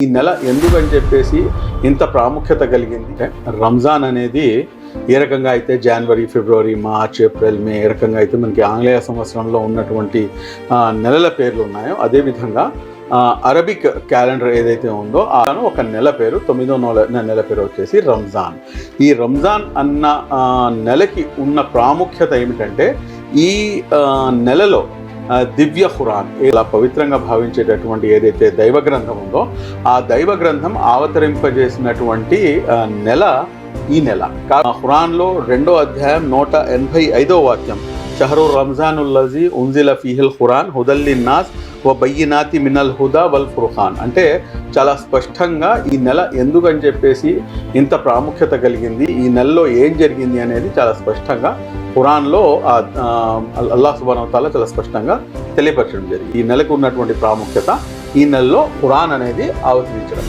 ఈ నెల ఎందుకని చెప్పేసి ఇంత ప్రాముఖ్యత కలిగింది. రంజాన్ అనేది ఏ రకంగా అయితే జనవరి, ఫిబ్రవరి, మార్చ్, ఏప్రిల్, మే ఏ రకంగా అయితే మనకి ఆంగ్లేయ సంవత్సరంలో ఉన్నటువంటి నెలల పేర్లు ఉన్నాయో, అదేవిధంగా అరబిక్ క్యాలెండర్ ఏదైతే ఉందో ఒక నెల పేరు, 9వ నెల పేరు వచ్చేసి రంజాన్. ఈ రంజాన్ అన్న నెలకి ఉన్న ప్రాముఖ్యత ఏమిటంటే, ఈ నెలలో దివ్య ఖురాన్ ఇలా పవిత్రంగా భావించేటటువంటి ఏదైతే దైవ గ్రంథం ఉందో, ఆ దైవ గ్రంథం అవతరింపజేసినటువంటి నెల ఈ నెల. ఖురాన్లో 2వ అధ్యాయం 185వ వాక్యం, షహరు రంజానుల్లజీ ఉన్జిల ఫీహిల్ ఖురాన్ హుదల్లిన్నాస్ వ బయ్యినాతి మినల్ హుదా వల్ ఫుర్ఖాన్. అంటే చాలా స్పష్టంగా ఈ నెల ఎందుకని చెప్పేసి ఇంత ప్రాముఖ్యత కలిగింది, ఈ నెలలో ఏం జరిగింది అనేది చాలా స్పష్టంగా ఖురాన్లో అల్లాహ్ సుబ్హానహు వ తఆలా చాలా స్పష్టంగా తెలియపరచడం జరిగింది. ఈ నెలకు ఉన్నటువంటి ప్రాముఖ్యత, ఈ నెలలో ఖురాన్ అనేది అవతరించడం.